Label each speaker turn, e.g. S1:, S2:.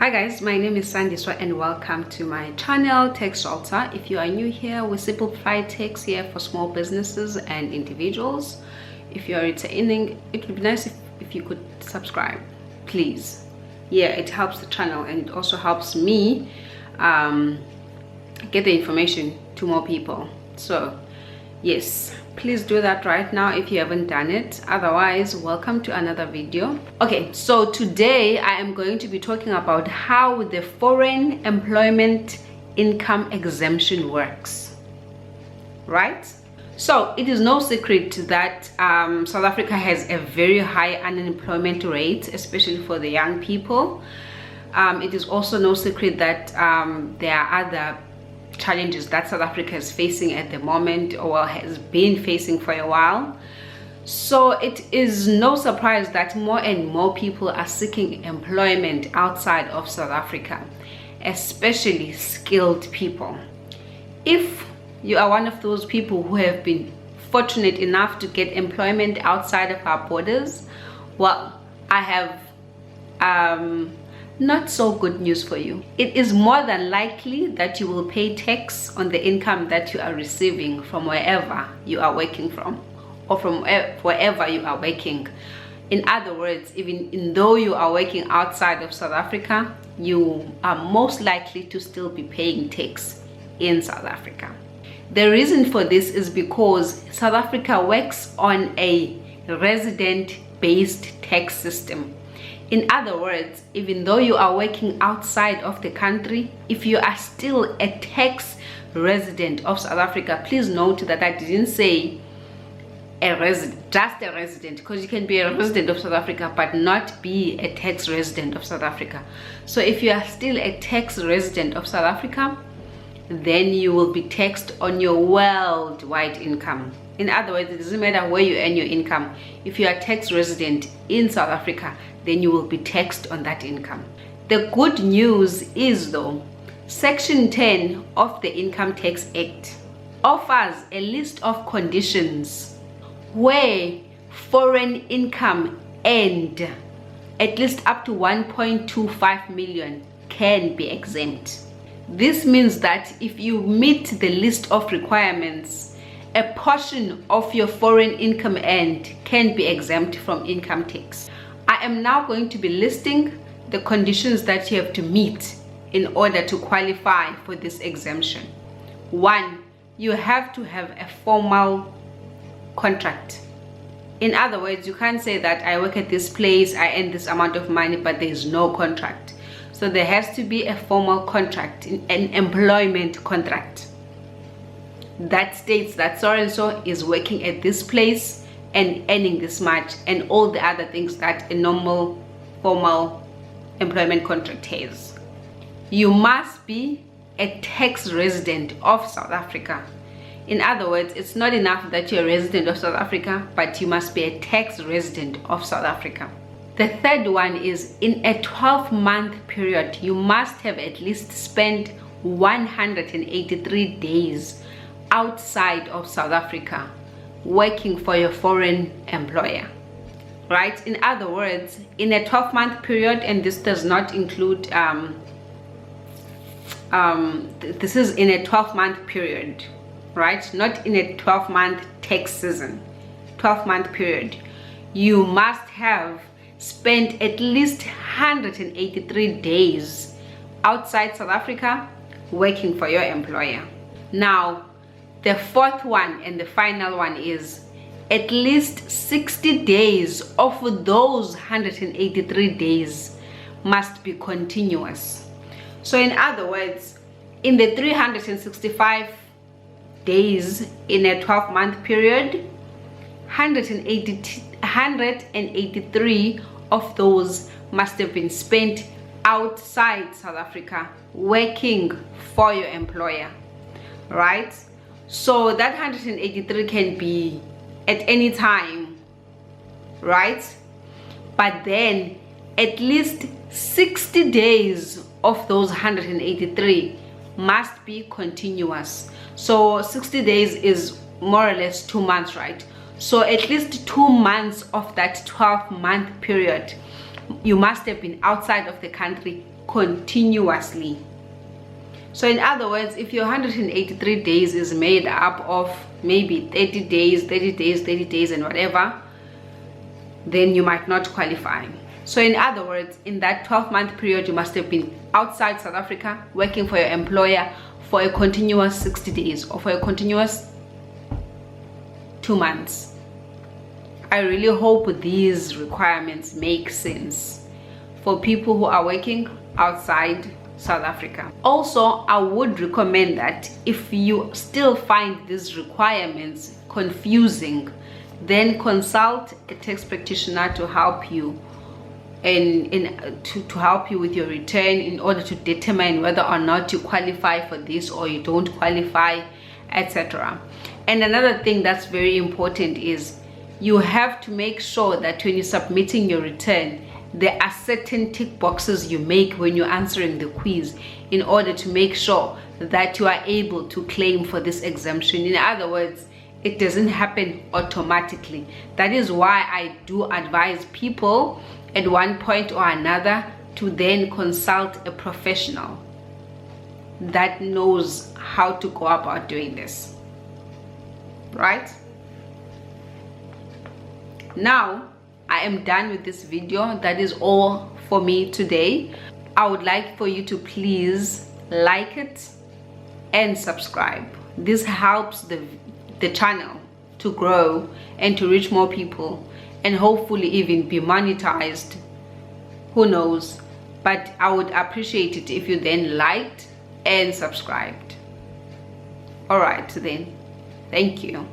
S1: Hi guys, my name is Sandiswa and welcome to my channel Tax Shelter. If you are new here, we simplify tax here for small businesses and individuals. If you are returning, it would be nice if you could subscribe, please. Yeah, it helps the channel and it also helps me get the information to more people. So yes, please do that right now if you haven't done it. Otherwise, welcome to another video. Okay, so today I am going to be talking about how the foreign employment income exemption works, right? So it is no secret that South Africa has a very high unemployment rate, especially for the young people. It is also no secret that there are other challenges that South Africa is facing at the moment, or has been facing for a while. So it is no surprise that more and more people are seeking employment outside of South Africa, especially skilled people. If you are one of those people who have been fortunate enough to get employment outside of our borders, well, I have not so good news for you. It is more than likely that you will pay tax on the income that you are receiving from wherever you are working from, or from wherever you are working. In other words, even though you are working outside of South Africa, you are most likely to still be paying tax in South Africa. The reason for this is because South Africa works on a resident-based tax system. In other words, even though you are working outside of the country, if you are still a tax resident of South Africa, please note that I didn't say a resident, just a resident, because you can be a resident of South Africa but not be a tax resident of South Africa. So if you are still a tax resident of South Africa, then you will be taxed on your worldwide income. In other words, it doesn't matter where you earn your income. If you are a tax resident in South Africa, then you will be taxed on that income. The good news is though, Section 10 of the Income Tax Act offers a list of conditions where foreign income earned at least up to 1.25 million can be exempt. This means that if you meet the list of requirements, a portion of your foreign income earned can be exempt from income tax. I am now going to be listing the conditions that you have to meet in order to qualify for this exemption. 1, you have to have a formal contract. In other words, you can't say that I work at this place, I earn this amount of money, but there is no contract. So there has to be a formal contract, an employment contract that states that so and so is working at this place and earning this much, and all the other things that a normal formal employment contract has. You must be a tax resident of South Africa. In other words, it's not enough that you're a resident of South Africa, but you must be a tax resident of South Africa. The third one is, in a 12-month period, you must have at least spent 183 days outside of South Africa working for your foreign employer, right? In other words, in a 12-month period, and this does not include this is in a 12-month period, right? Not in a 12-month tax season. 12-month period, you must have spent at least 183 days outside South Africa working for your employer. Now, the fourth one and the final one is at least 60 days of those 183 days must be continuous. So in other words, in the 365 days in a 12-month period, 183 of those must have been spent outside South Africa working for your employer, right? So that 183 can be at any time, right? But then at least 60 days of those 183 must be continuous. So 60 days is more or less 2 months, right? So at least 2 months of that 12-month period, you must have been outside of the country continuously. So in other words, if your 183 days is made up of maybe 30 days, 30 days, 30 days and whatever, then you might not qualify. So in other words, in that 12-month period, you must have been outside South Africa working for your employer for a continuous 60 days or for a continuous 2 months. I really hope these requirements make sense for people who are working outside South Africa. Also, I would recommend that if you still find these requirements confusing, then consult a tax practitioner to help you to help you with your return in order to determine whether or not you qualify for this or you don't qualify, etc. And another thing that's very important is you have to make sure that when you're submitting your return, there are certain tick boxes you make when you're answering the quiz in order to make sure that you are able to claim for this exemption. In other words, it doesn't happen automatically. That is why I do advise people at one point or another to then consult a professional that knows how to go about doing this, right? Now I am done with this video. That is all for me today. I would like for you to please like it and subscribe. This helps the channel to grow and to reach more people and hopefully even be monetized. Who knows? But I would appreciate it if you then liked and subscribed. All right, then. Thank you.